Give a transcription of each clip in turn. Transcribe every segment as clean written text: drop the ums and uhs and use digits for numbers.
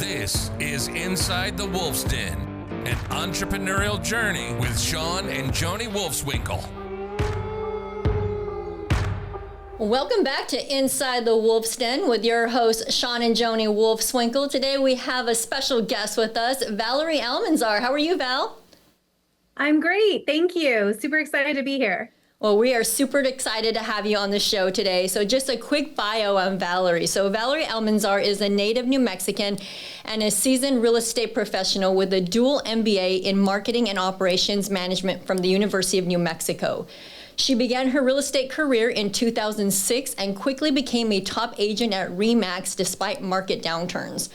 This is Inside the Wolf's Den, an entrepreneurial journey with Shawn and Joni Wolfswinkel. Welcome back to Inside the Wolf's Den with your hosts, Shawn and Joni Wolfswinkel. Today we have a special guest with us, Valerie Almanzar. How are you, Val? I'm great. Thank you. Super excited to be here. Well, we are super excited to have you on the show today. So just a quick bio on Valerie. So Valerie Almanzar is a native New Mexican and a seasoned real estate professional with a dual MBA in marketing and operations management from the University of New Mexico. She began her real estate career in 2006 and quickly became a top agent at RE/MAX despite market downturns.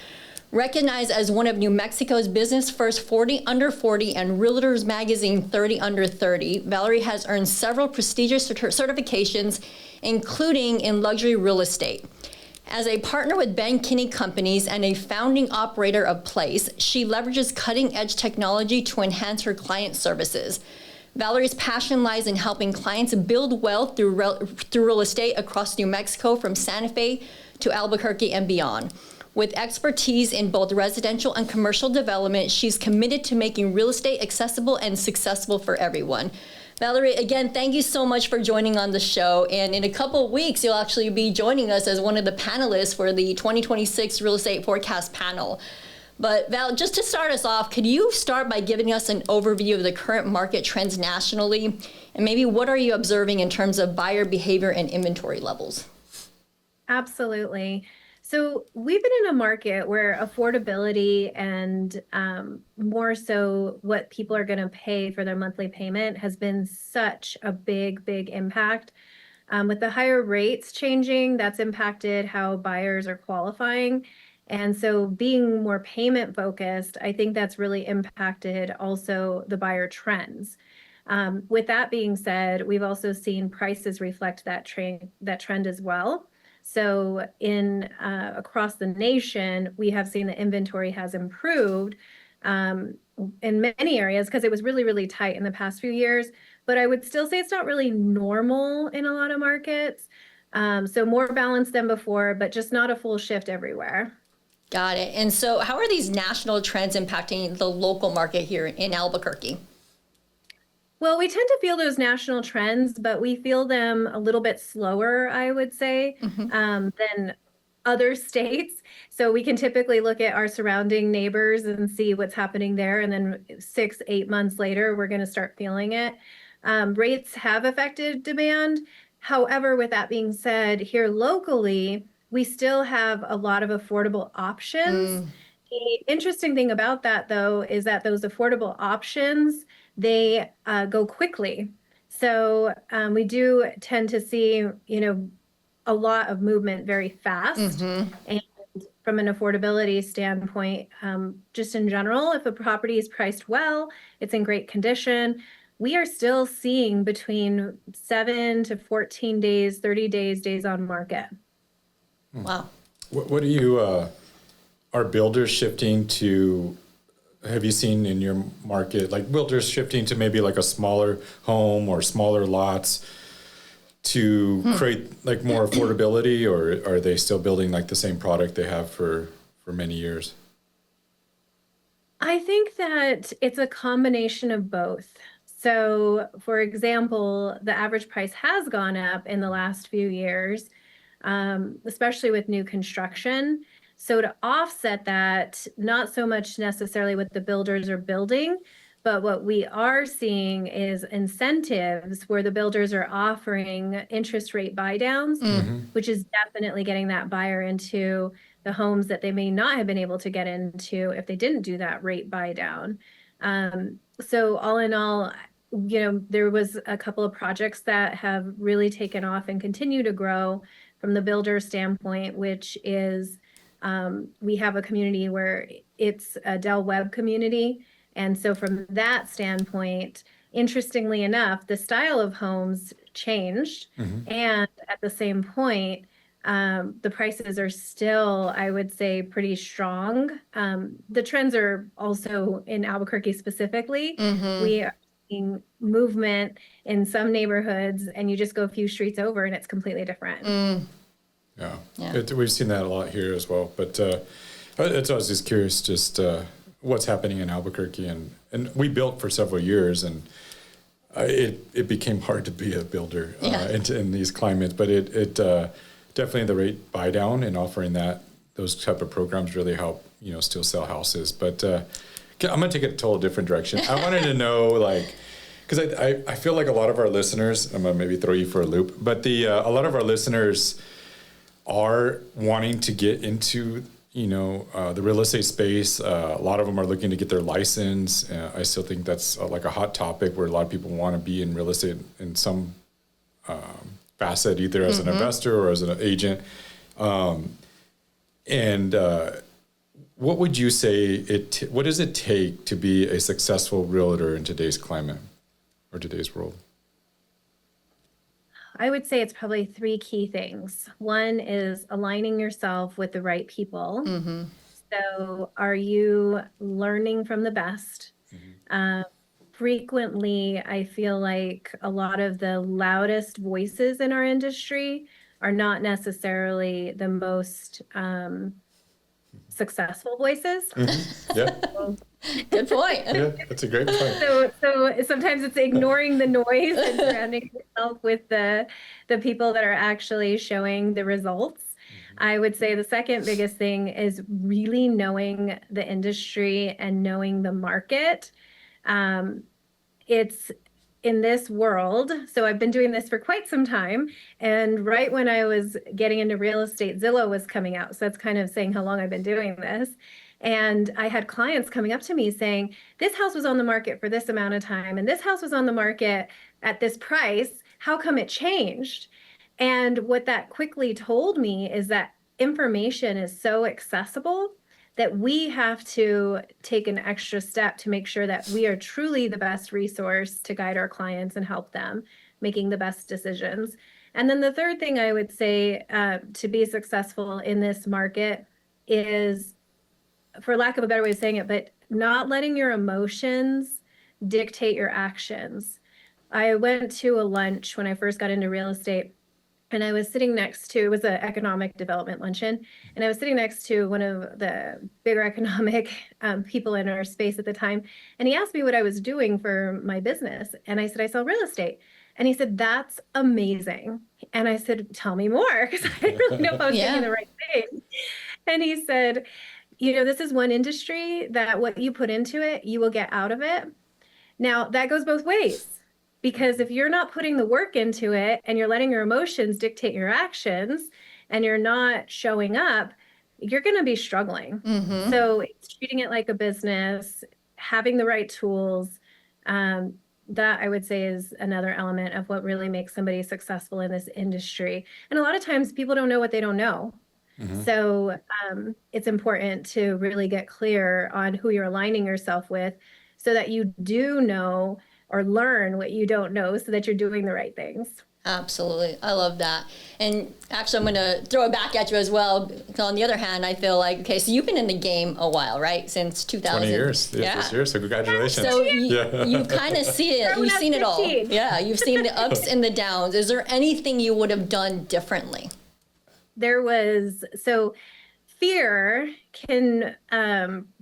Recognized as one of New Mexico's Business First 40 Under 40 and REALTOR Magazine 30 Under 30, Valerie has earned several prestigious certifications, including in luxury real estate. As a partner with Ben Kinney Companies and a founding operator of Place, she leverages cutting-edge technology to enhance her client services. Valerie's passion lies in helping clients build wealth through real estate across New Mexico, from Santa Fe to Albuquerque and beyond. With expertise in both residential and commercial development, she's committed to making real estate accessible and successful for everyone. Valerie, again, thank you so much for joining on the show. And in a couple of weeks, you'll actually be joining us as one of the panelists for the 2026 Real Estate Forecast panel. But Val, just to start us off, could you start by giving us an overview of the current market trends nationally? And maybe what are you observing in terms of buyer behavior and inventory levels? Absolutely. So we've been in a market where affordability and more so what people are going to pay for their monthly payment has been such a big impact. With the higher rates changing, that's impacted how buyers are qualifying. And so being more payment focused, I think that's really impacted also the buyer trends. With that being said, we've also seen prices reflect that trend as well. So in across the nation, we have seen the inventory has improved in many areas because it was really tight in the past few years. But I would still say it's not really normal in a lot of markets. So more balanced than before, but just not a full shift everywhere. Got it. And so how are these national trends impacting the local market here in Albuquerque? Well, we tend to feel those national trends, but we feel them a little bit slower, I would say, than other states. So we can typically look at our surrounding neighbors and see what's happening there. And then 6-8 months later, we're going to start feeling it. Rates have affected demand. However, with that being said, here locally, we still have a lot of affordable options. The interesting thing about that, though, is that those affordable options, they go quickly. So we do tend to see, a lot of movement very fast. And from an affordability standpoint, just in general, if a property is priced well, it's in great condition, we are still seeing between 7 to 14 days, 30 days on market. Wow. What do you, are builders shifting to, have you seen in your market, like builders shifting to maybe like a smaller home or smaller lots to create like more affordability, or are they still building like the same product they have for many years? I think that it's a combination of both. So, for example, the average price has gone up in the last few years, especially with new construction. So to offset that, not so much necessarily what the builders are building, but what we are seeing is incentives where the builders are offering interest rate buy downs, which is definitely getting that buyer into the homes that they may not have been able to get into if they didn't do that rate buy down. So all in all, there was a couple of projects that have really taken off and continue to grow from the builder standpoint, which is we have a community where it's a Del Webb community. And so from that standpoint, interestingly enough, the style of homes changed. And at the same point, the prices are still, I would say, pretty strong. The trends are also in Albuquerque specifically. We are seeing movement in some neighborhoods, and you just go a few streets over and it's completely different. Yeah. We've seen that a lot here as well. But I was just curious, just what's happening in Albuquerque, and we built for several years, and it became hard to be a builder in these climates, but it definitely the rate buy down and offering those type of programs really help, still sell houses. But I'm going to take it a total different direction. I wanted to know, like, because I feel like a lot of our listeners, I'm going to maybe throw you for a loop, but a lot of our listeners are wanting to get into the real estate space. A lot of them are looking to get their license. I still think that's like a hot topic where a lot of people want to be in real estate in some facet, either as an investor or as an agent. What would you say what does it take to be a successful realtor in today's climate or today's world? I would say it's probably three key things. One is aligning yourself with the right people. So are you learning from the best? Frequently, I feel like a lot of the loudest voices in our industry are not necessarily the most successful voices. Yeah. Good point. Yeah, that's a great point. So sometimes it's ignoring the noise and surrounding yourself with the people that are actually showing the results. I would say the second biggest thing is really knowing the industry and knowing the market. It's in this world. So I've been doing this for quite some time. And right when I was getting into real estate, Zillow was coming out. So that's kind of saying how long I've been doing this. And I had clients coming up to me saying, this house was on the market for this amount of time, and this house was on the market at this price. How come it changed? And what that quickly told me is that information is so accessible that we have to take an extra step to make sure that we are truly the best resource to guide our clients and help them making the best decisions. And then the third thing I would say to be successful in this market is, for lack of a better way of saying it, but not letting your emotions dictate your actions. I went to a lunch when I first got into real estate, and I was sitting next to, it was an economic development luncheon, and I was sitting next to one of the bigger economic people in our space at the time, and he asked me what I was doing for my business, and I said, I sell real estate. And he said, that's amazing. And I said, tell me more, because I didn't really know if I was doing the right thing. And he said, this is one industry that what you put into it, you will get out of it. Now, that goes both ways, because if you're not putting the work into it and you're letting your emotions dictate your actions and you're not showing up, you're going to be struggling. So it's treating it like a business, having the right tools. That I would say is another element of what really makes somebody successful in this industry. And a lot of times people don't know what they don't know. So it's important to really get clear on who you're aligning yourself with so that you do know or learn what you don't know so that you're doing the right things. Absolutely. I love that. And actually, I'm going to throw it back at you as well. On the other hand, I feel like, okay, so you've been in the game a while, right? Since 2000. 20 years. This year, so congratulations. So you kind of see it. You've seen it all. Yeah, you've seen the ups and the downs. Is there anything you would have done differently? So fear can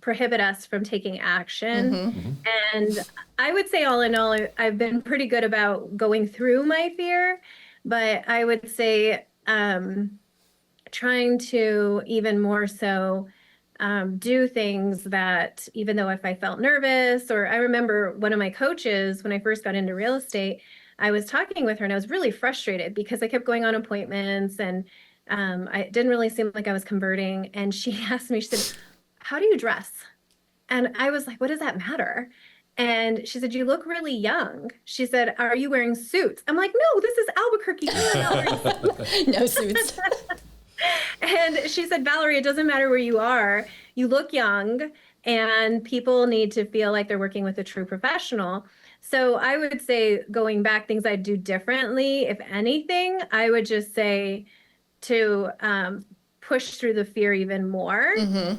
prohibit us from taking action. And I would say all in all, I've been pretty good about going through my fear, but I would say trying to even more so do things that, even though if I felt nervous, or I remember one of my coaches, when I first got into real estate, I was talking with her and I was really frustrated because I kept going on appointments and it didn't really seem like I was converting. And she asked me, she said, how do you dress? And I was like, what does that matter? And she said, you look really young. She said, are you wearing suits? I'm like, no, this is Albuquerque. No suits. And she said, Valerie, it doesn't matter where you are. You look young and people need to feel like they're working with a true professional. So I would say, going back, things I'd do differently, if anything, I would just say to push through the fear even more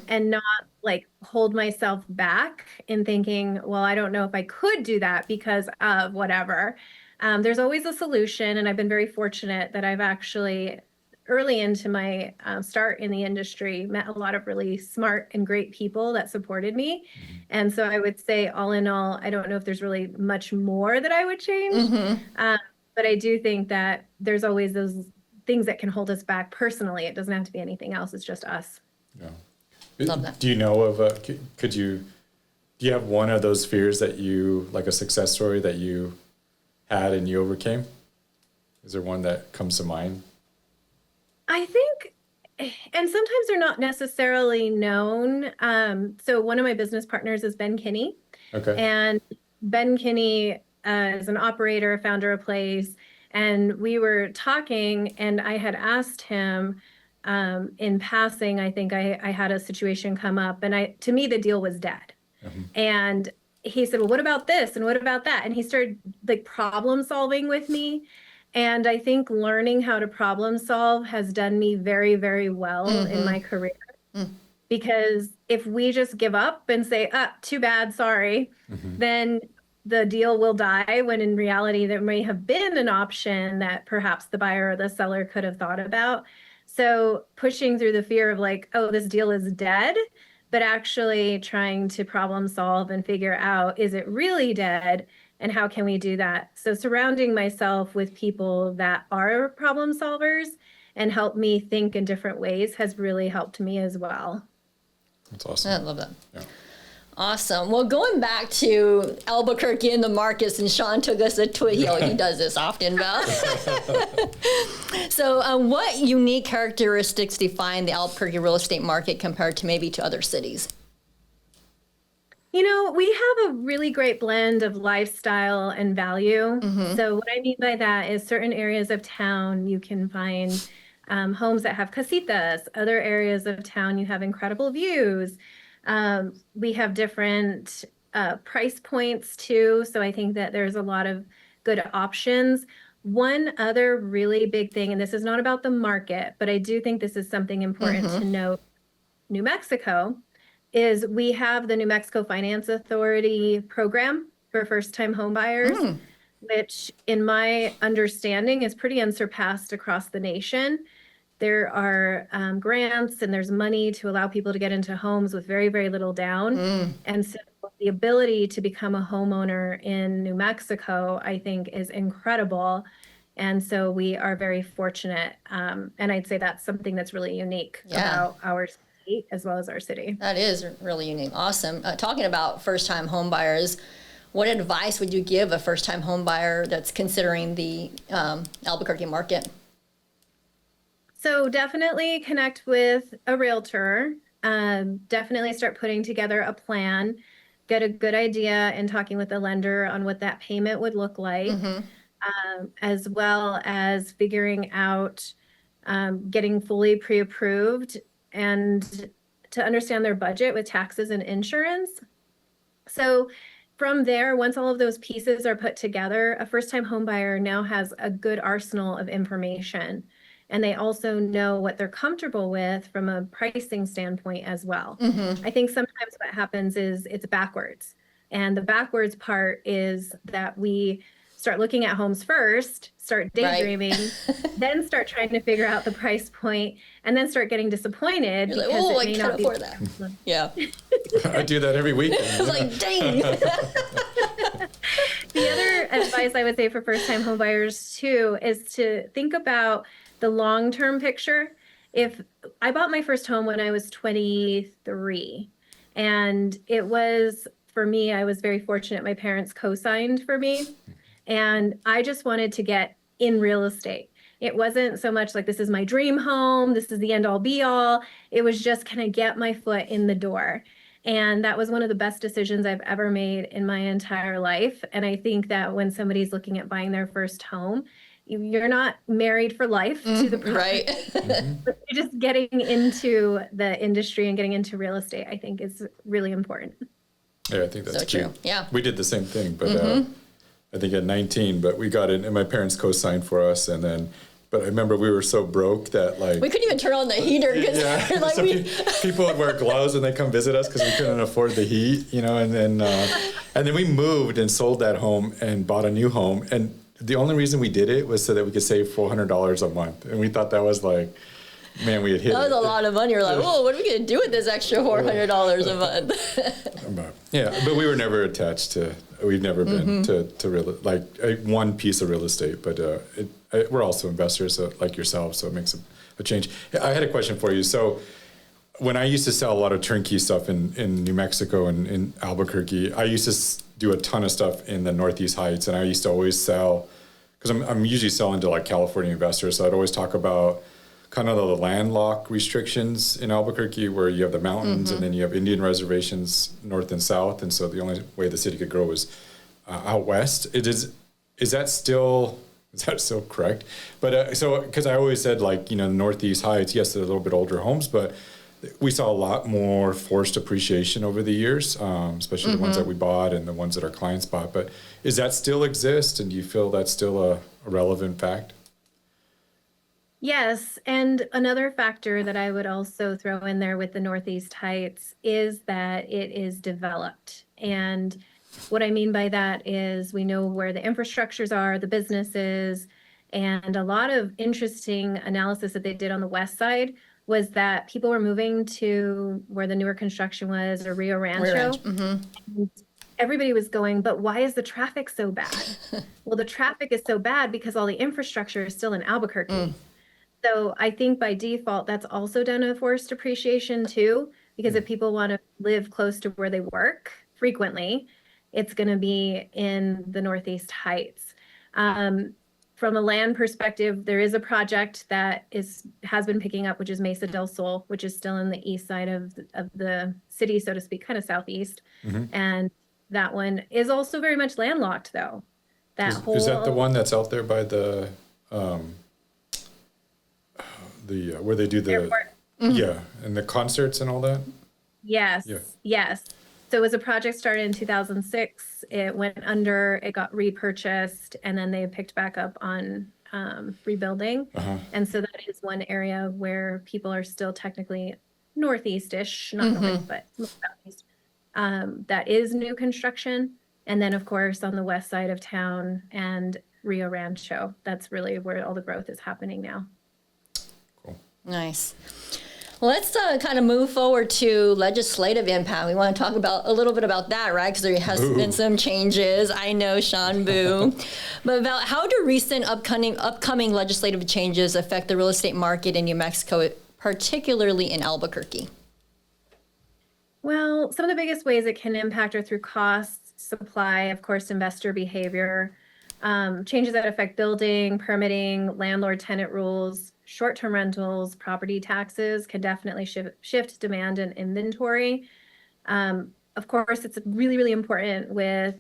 and not like hold myself back in thinking, well, I don't know if I could do that because of whatever. There's always a solution. And I've been very fortunate that I've actually early into my start in the industry, met a lot of really smart and great people that supported me. And so I would say, all in all, I don't know if there's really much more that I would change. But I do think that there's always those things that can hold us back personally. It doesn't have to be anything else. It's just us. Yeah. Love that. Do you know of do you have one of those fears that you, like a success story that you had and you overcame? Is there one that comes to mind? I think, and sometimes they're not necessarily known. So one of my business partners is Ben Kinney. Okay. And Ben Kinney is an operator, founder of Place. And we were talking, and I had asked him in passing, I think I had a situation come up, and to me, the deal was dead. And he said, well, what about this? And what about that? And he started like problem solving with me. And I think learning how to problem solve has done me very, very well in my career. Because if we just give up and say, too bad, sorry, then the deal will die, when in reality there may have been an option that perhaps the buyer or the seller could have thought about. So pushing through the fear of like, oh, this deal is dead, but actually trying to problem solve and figure out, is it really dead? And how can we do that? So surrounding myself with people that are problem solvers and help me think in different ways has really helped me as well. That's awesome. I love that. Yeah. Awesome. Well, going back to Albuquerque and the markets, and Shawn took us he does this often, Val. So what unique characteristics define the Albuquerque real estate market compared to maybe to other cities? You know, we have a really great blend of lifestyle and value. So what I mean by that is certain areas of town, you can find homes that have casitas. Other areas of town, you have incredible views. We have different price points too. So I think that there's a lot of good options. One other really big thing, and this is not about the market, but I do think this is something important to note, New Mexico, is we have the New Mexico Finance Authority program for first-time home buyers, which in my understanding is pretty unsurpassed across the nation. There are grants and there's money to allow people to get into homes with very, very little down. And so the ability to become a homeowner in New Mexico, I think, is incredible. And so we are very fortunate. And I'd say that's something that's really unique about our state as well as our city. That is really unique. Awesome. Talking about first-time home buyers, what advice would you give a first-time home buyer that's considering the Albuquerque market? So definitely connect with a realtor. Definitely start putting together a plan. Get a good idea and talking with the lender on what that payment would look like, as well as figuring out getting fully pre-approved and to understand their budget with taxes and insurance. So from there, once all of those pieces are put together, a first-time home buyer now has a good arsenal of information. And they also know what they're comfortable with from a pricing standpoint as well. I think sometimes what happens is it's backwards. And the backwards part is that we start looking at homes first, start daydreaming, then start trying to figure out the price point, and then start getting disappointed because it may not afford that. Yeah. I do that every weekend. I was like, dang. The other advice I would say for first-time home buyers too is to think about the long-term picture. If I bought my first home when I was 23, and it was, for me, I was very fortunate. My parents co-signed for me, and I just wanted to get in real estate. It wasn't so much like this is my dream home, this is the end all be all. It was just kind of get my foot in the door. And that was one of the best decisions I've ever made in my entire life. And I think that when somebody's looking at buying their first home, you're not married for life to the property. But you're just getting into the industry and getting into real estate, I think, is really important. Yeah, I think that's So true. true. Yeah. We did the same thing, but I think at 19, but we got it, and my parents co-signed for us, and then, but I remember we were so broke that like We couldn't even turn on the heater because like so people would wear gloves when they come visit us because we couldn't afford the heat, you know, and then we moved and sold that home and bought a new home, and the only reason we did it was so that we could save $400 a month. And we thought that was like, man, we had hit That was it. a lot of money. You're like, whoa, what are we going to do with this extra $400 a month? But we were never attached to, we've never been to real, like one piece of real estate, but we're also investors like yourself, so it makes a change. I had a question for you. So when I used to sell a lot of turnkey stuff in New Mexico and in Albuquerque, I used to do a ton of stuff in the Northeast Heights, and I used to always sell, because I'm usually selling to like California investors, so I'd always talk about kind of the landlocked restrictions in Albuquerque, where you have the mountains and then you have Indian reservations north and south, and so the only way the city could grow was out west. Is that still correct? But so because I always said, like, Northeast Heights, yes, they're a little bit older homes, but we saw a lot more forced appreciation over the years, especially the ones that we bought and the ones that our clients bought. But does that still exist, and do you feel that's still a relevant fact? Yes, and another factor that I would also throw in there with the Northeast Heights is that it is developed. And what I mean by that is we know where the infrastructures are, the businesses, and a lot of interesting analysis that they did on the west side was that people were moving to where the newer construction was, or Rio Rancho. And everybody was going, but why is the traffic so bad? Well, the traffic is so bad because all the infrastructure is still in Albuquerque. So I think by default, that's also done a forced appreciation too, because if people want to live close to where they work frequently, it's going to be in the Northeast Heights. From a land perspective, there is a project that has been picking up, which is Mesa del Sol, which is still in the east side of the city, so to speak, kind of southeast. And that one is also very much landlocked, though. Is that the one that's out there by the where they do the airport? and the concerts and all that? Yes. So it was a project started in 2006. It went under, it got repurchased, and then they picked back up on rebuilding. And so that is one area where people are still technically northeast-ish, not north, but southeast. That is new construction. And then, of course, on the west side of town and Rio Rancho, that's really where all the growth is happening now. Nice. Well, let's kind of move forward to legislative impact. We want to talk about a little bit about that, right? Because there has been some changes. I know, Shawn, boo. But Val, how do recent upcoming legislative changes affect the real estate market in New Mexico, particularly in Albuquerque? Well, some of the biggest ways it can impact are through costs, supply, of course, investor behavior, changes that affect building, permitting, landlord-tenant rules, short-term rentals, property taxes can definitely shift demand and inventory. Of course, it's really, really important with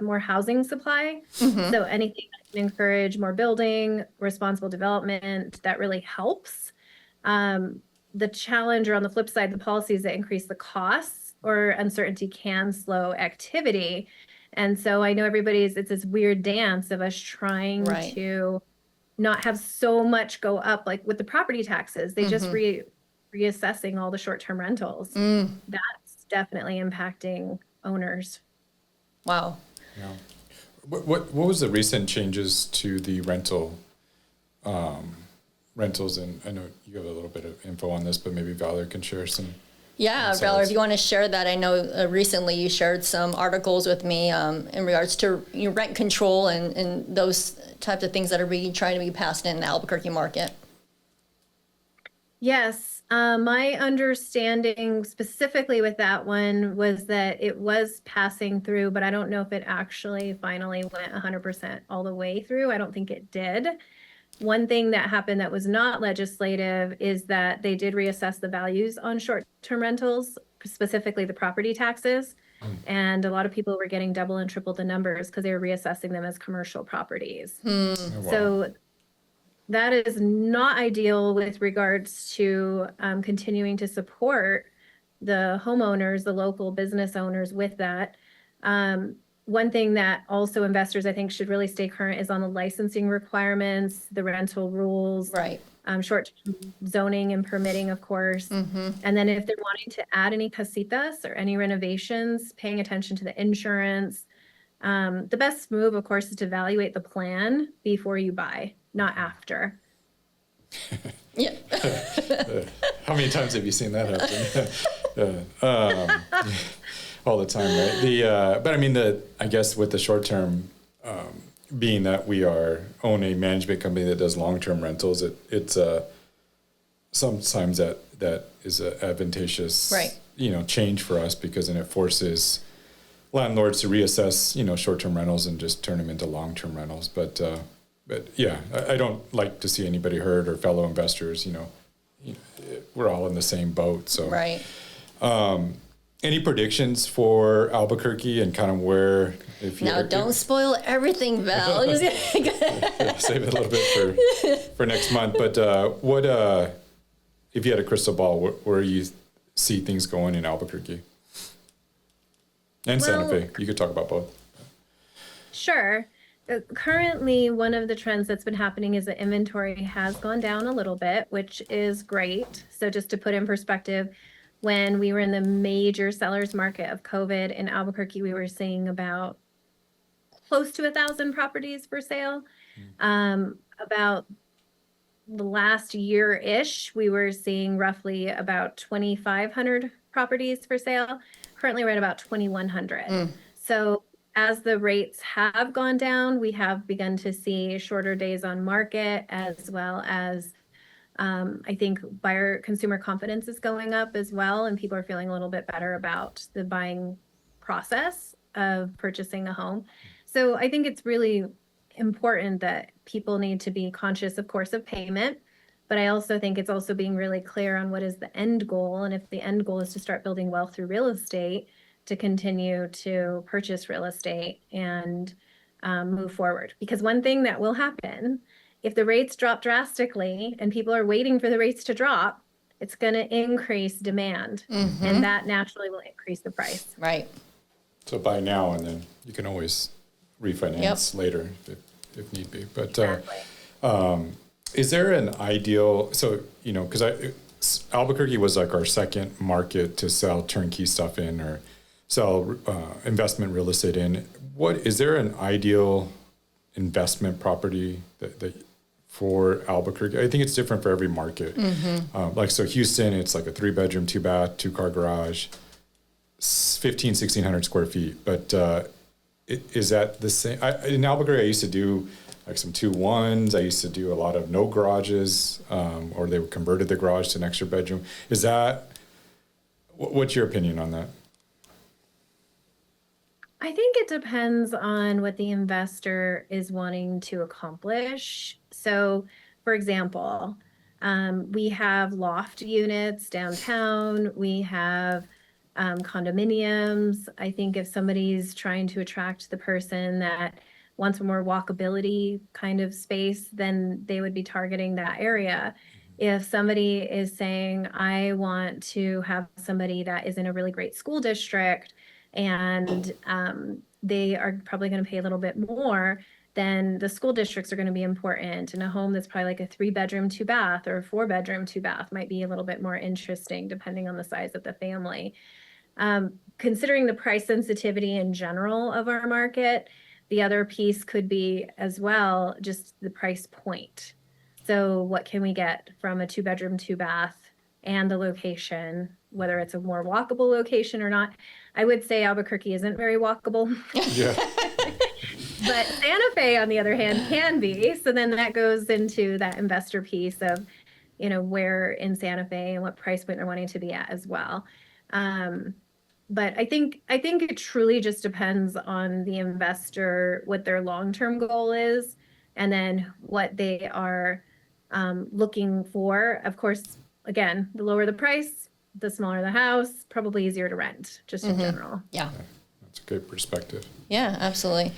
more housing supply. So anything that can encourage more building, responsible development, that really helps. The challenge, or on the flip side, the policies that increase the costs or uncertainty can slow activity. And so I know it's this weird dance of us trying to not have so much go up, like with the property taxes. They just reassessing all the short-term rentals. That's definitely impacting owners. Wow. Yeah. What was the recent changes to the rentals? And I know you have a little bit of info on this, but maybe Valerie can share some. Yeah, Valerie, if you want to share that. I know recently you shared some articles with me in regards to rent control and those types of things that are being trying to be passed in the Albuquerque market. Yes, my understanding specifically with that one was that it was passing through, but I don't know if it actually finally went 100% all the way through. I don't think it did. One thing that happened that was not legislative is that they did reassess the values on short-term rentals, specifically the property taxes. And a lot of people were getting double and triple the numbers because they were reassessing them as commercial properties. Oh, wow. So that is not ideal with regards to continuing to support the homeowners, the local business owners with that. One thing that also investors, I think, should really stay current is on the licensing requirements, the rental rules, Right. Short-term zoning and permitting, of course. And then if they're wanting to add any casitas or any renovations, paying attention to the insurance, The best move, of course, is to evaluate the plan before you buy, not after. Yeah. How many times have you seen that happen? All the time, right? But I mean, I guess with the short term, being that we own a management company that does long-term rentals, it's sometimes that is a advantageous, right, change for us, because then it forces landlords to reassess, short-term rentals and just turn them into long-term rentals. But yeah, I don't like to see anybody hurt, or fellow investors. We're all in the same boat. So right. Any predictions for Albuquerque and kind of where? Don't spoil everything, Val. Save it a little bit for next month. But what if you had a crystal ball? Where you see things going in Albuquerque and Santa Fe? You could talk about both. Sure. Currently, one of the trends that's been happening is that inventory has gone down a little bit, which is great. So just to put in perspective, when we were in the major seller's market of COVID in Albuquerque, we were seeing about close to 1,000 properties for sale. About the last year-ish, we were seeing roughly about 2,500 properties for sale. Currently, we're at about 2,100. So as the rates have gone down, we have begun to see shorter days on market, as well as I think buyer consumer confidence is going up as well, and people are feeling a little bit better about the buying process of purchasing a home. So I think it's really important that people need to be conscious, of course, of payment, but I also think it's also being really clear on what is the end goal. And if the end goal is to start building wealth through real estate, to continue to purchase real estate and move forward. Because one thing that will happen, if the rates drop drastically and people are waiting for the rates to drop, it's going to increase demand, and that naturally will increase the price. Right. So buy now, and then you can always refinance later if need be. But Exactly. Is there an ideal? So because Albuquerque was like our second market to sell turnkey stuff in, or sell investment real estate in. What is there an ideal investment property that for Albuquerque? I think it's different for every market. So Houston, it's like a 3-bedroom, 2-bath, 2-car garage, 1,600 square feet. But is that the same? In Albuquerque, I used to do like some 2-1s. I used to do a lot of no garages, or they converted the garage to an extra bedroom. Is that, what's your opinion on that? I think it depends on what the investor is wanting to accomplish. So, for example, we have loft units downtown. We have condominiums. I think if somebody's trying to attract the person that wants a more walkability kind of space, then they would be targeting that area. If somebody is saying, I want to have somebody that is in a really great school district, and they are probably going to pay a little bit more, then the school districts are going to be important. And a home that's probably like a 3-bedroom, 2-bath, or a 4-bedroom, 2-bath might be a little bit more interesting depending on the size of the family. Considering the price sensitivity in general of our market, the other piece could be as well just the price point. So what can we get from a 2-bedroom, 2-bath, and the location, whether it's a more walkable location or not. I would say Albuquerque isn't very walkable. Yeah. But Santa Fe, on the other hand, can be. So then that goes into that investor piece of, where in Santa Fe and what price point they're wanting to be at as well. But I think it truly just depends on the investor, what their long-term goal is, and then what they are looking for. Of course, again, the lower the price, the smaller the house, probably easier to rent, just in general. Yeah. That's a good perspective. Yeah, absolutely.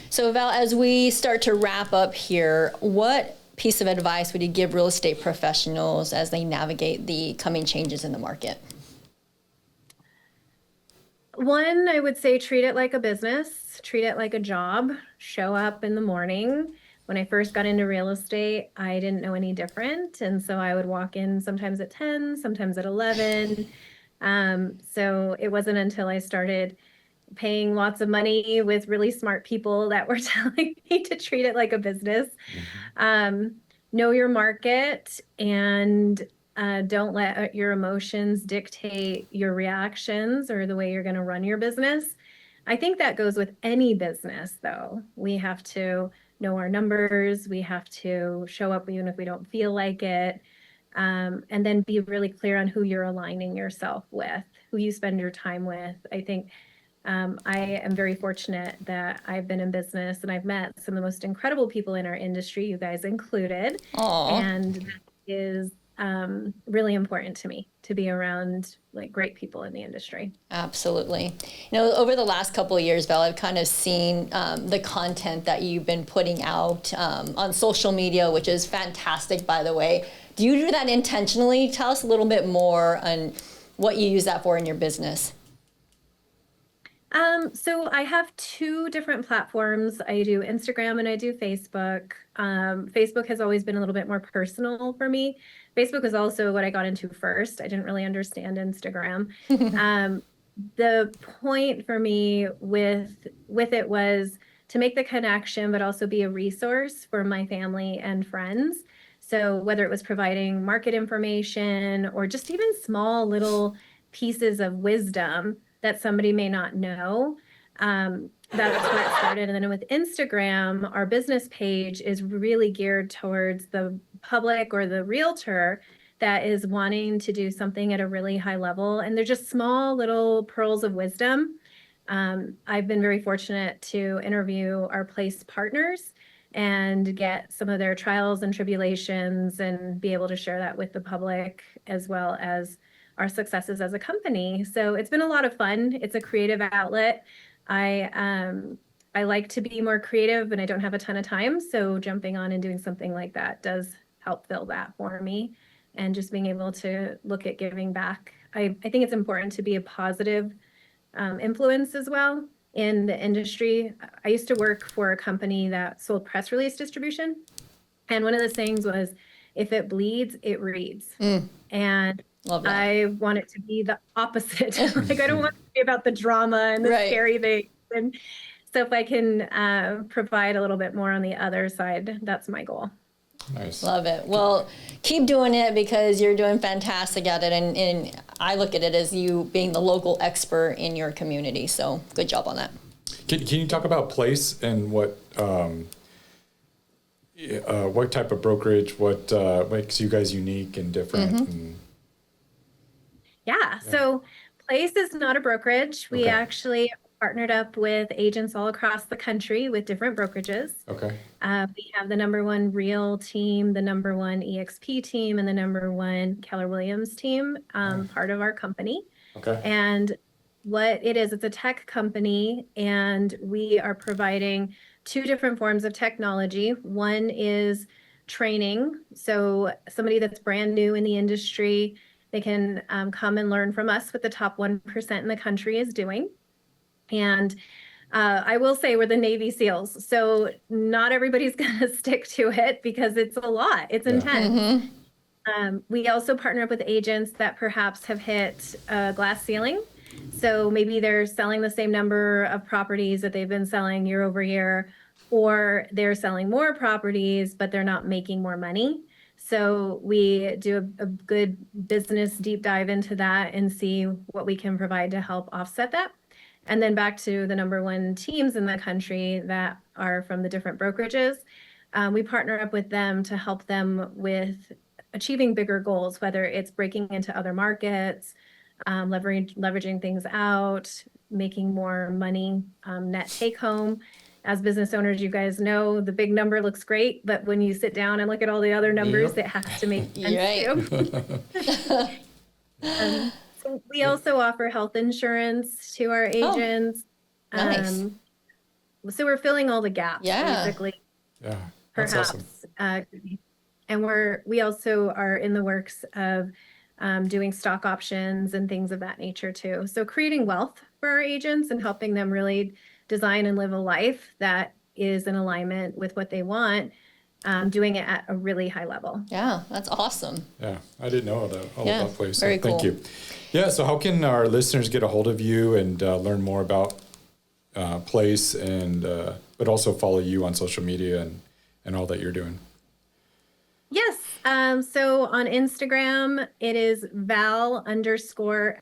So Val, as we start to wrap up here, what piece of advice would you give real estate professionals as they navigate the coming changes in the market? One, I would say treat it like a business, treat it like a job, show up in the morning. When I first got into real estate, I didn't know any different. And so I would walk in sometimes at 10, sometimes at 11. So it wasn't until I started, paying lots of money with really smart people that were telling me to treat it like a business. Know your market, and don't let your emotions dictate your reactions or the way you're going to run your business. I think that goes with any business, though. We have to know our numbers. We have to show up even if we don't feel like it. And then be really clear on who you're aligning yourself with, who you spend your time with. I think I am very fortunate that I've been in business and I've met some of the most incredible people in our industry, you guys included. Aw. And that is really important to me, to be around like great people in the industry. Absolutely. Over the last couple of years, Val, I've kind of seen the content that you've been putting out on social media, which is fantastic, by the way. Do you do that intentionally? Tell us a little bit more on what you use that for in your business. So I have 2 different platforms. I do Instagram and I do Facebook. Facebook has always been a little bit more personal for me. Facebook was also what I got into first. I didn't really understand Instagram. The point for me with it was to make the connection, but also be a resource for my family and friends. So whether it was providing market information or just even small little pieces of wisdom that somebody may not know, that's where it started. And then with Instagram, our business page is really geared towards the public or the realtor that is wanting to do something at a really high level. And they're just small little pearls of wisdom. I've been very fortunate to interview our place partners and get some of their trials and tribulations and be able to share that with the public, as well as our successes as a company. So it's been a lot of fun. It's a creative outlet. I like to be more creative and I don't have a ton of time. So jumping on and doing something like that does help fill that for me. And just being able to look at giving back. I think it's important to be a positive influence as well in the industry. I used to work for a company that sold press release distribution. And one of the things was, if it bleeds, it reads. And Love that. I want it to be the opposite. Like, I don't want it to be about the drama and the Right. scary things. And so if I can provide a little bit more on the other side, that's my goal. Nice. Love it. Well, keep doing it because you're doing fantastic at it. And I look at it as you being the local expert in your community. So good job on that. Can you talk about place and what type of brokerage, what makes you guys unique and different? And, Yeah. So Place is not a brokerage. We Okay. actually partnered up with agents all across the country with different brokerages. okay. We have the #1 Real team, the #1 EXP team, and the #1 Keller Williams team, part of our company. Okay. And what it is, it's a tech company, and we are providing 2 different forms of technology. One is training. So somebody that's brand new in the industry, they can come and learn from us what the top 1% in the country is doing. And I will say we're the Navy SEALs. So not everybody's going to stick to it because it's a lot. It's intense. We also partner up with agents that perhaps have hit a glass ceiling. So maybe they're selling the same number of properties that they've been selling year over year, or they're selling more properties, but they're not making more money. So we do a good business deep dive into that and see what we can provide to help offset that. And then back to the #1 teams in the country that are from the different brokerages. We partner up with them to help them with achieving bigger goals, whether it's breaking into other markets, leveraging things out, making more money, net take home. As business owners, you guys know the big number looks great, but when you sit down and look at all the other numbers, it has to make sense too. So we also offer health insurance to our agents. Nice. So we're filling all the gaps, basically. Yeah. That's Perhaps. awesome. And we also are in the works of doing stock options and things of that nature too. So creating wealth for our agents and helping them really design and live a life that is in alignment with what they want, doing it at a really high level. Yeah, that's awesome. Yeah. I didn't know all Yeah, about place. very Thank cool. you. Yeah. So how can our listeners get a hold of you and learn more about place, and but also follow you on social media and all that you're doing. Yes. So on Instagram, it is Val_Almanzar.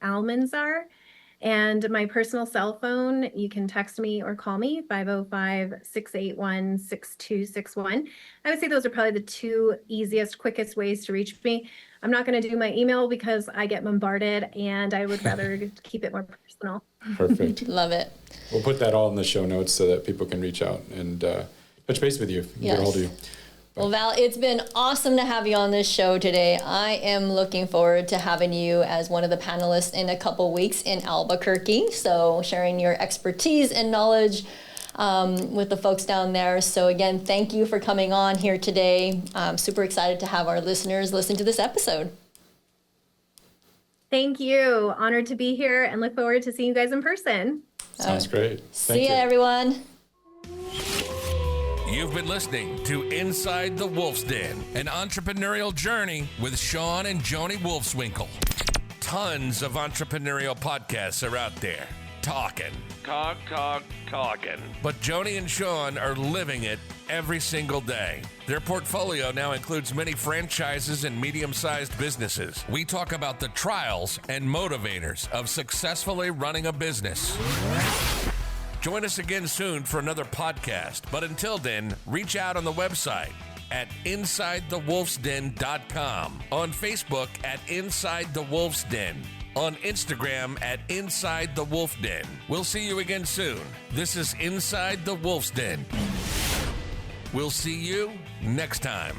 And my personal cell phone, you can text me or call me, 505-681-6261. I would say those are probably the two easiest, quickest ways to reach me. I'm not going to do my email because I get bombarded and I would rather keep it more personal. Perfect. Love it. We'll put that all in the show notes so that people can reach out and touch base with you and get a hold of you. Well, Val, it's been awesome to have you on this show today. I am looking forward to having you as one of the panelists in a couple weeks in Albuquerque. So sharing your expertise and knowledge with the folks down there. So again, thank you for coming on here today. I'm super excited to have our listeners listen to this episode. Thank you. Honored to be here and look forward to seeing you guys in person. Sounds great. See ya, everyone. You've been listening to Inside the Wolf's Den, an entrepreneurial journey with Shawn and Joni Wolfswinkel. Tons of entrepreneurial podcasts are out there. Talking. But Joni and Shawn are living it every single day. Their portfolio now includes many franchises and medium-sized businesses. We talk about the trials and motivators of successfully running a business. Join us again soon for another podcast. But until then, reach out on the website at InsideTheWolfsDen.com, on Facebook at Inside the Wolf's Den, on Instagram at Inside the Wolf Den. We'll see you again soon. This is Inside the Wolf's Den. We'll see you next time.